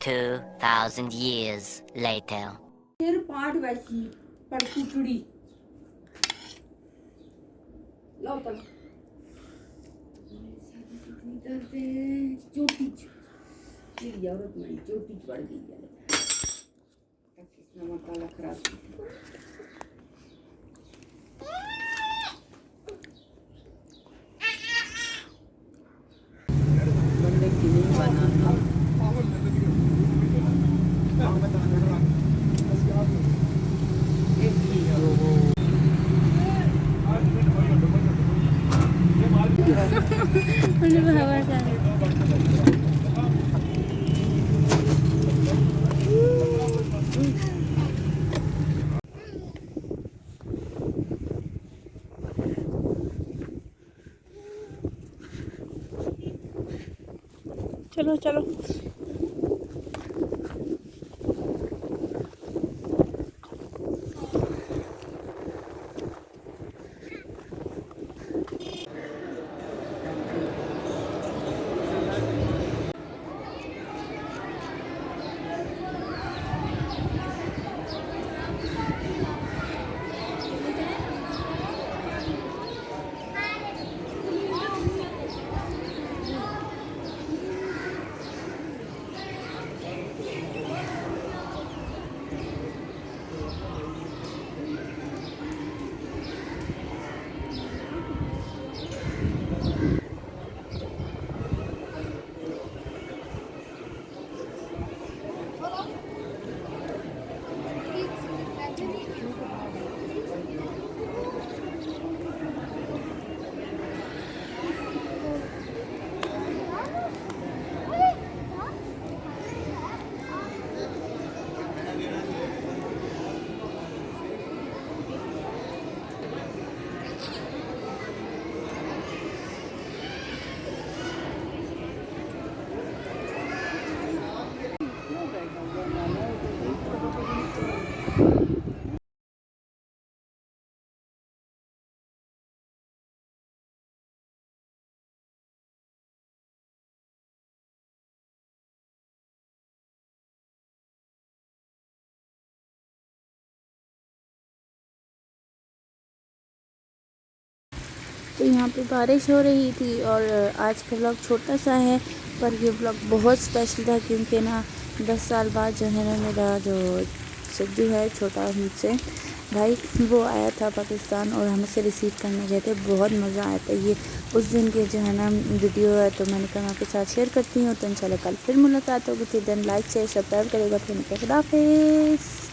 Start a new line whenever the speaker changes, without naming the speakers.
2,000 years later.
फिर पाठ वैसी पर कुचड़ी लो तक इतनी दर्द है चोटी मेरी औरत मेरी चोटी बढ़ गई है कितना मसाला खराब बंदे की नहीं बनाना
चलो चलो तो यहाँ पे बारिश हो रही थी और आज का व्लॉग छोटा सा है पर ये व्लॉग बहुत स्पेशल था क्योंकि ना 10 साल बाद जो है ना मेरा जो सिद्धू है छोटा मुझसे भाई वो आया था पाकिस्तान और हम इसे रिसीव करने गए थे। बहुत मज़ा आया था। ये उस दिन की जो है ना वीडियो है तो मैंने कहा आपके साथ शेयर करती हूँ। तो इंशाल्लाह कल फिर मुलाकात होगी। फिर दिन लाइक शेयर सब्सक्राइब करेगा। फिर खुदा हाफिज़।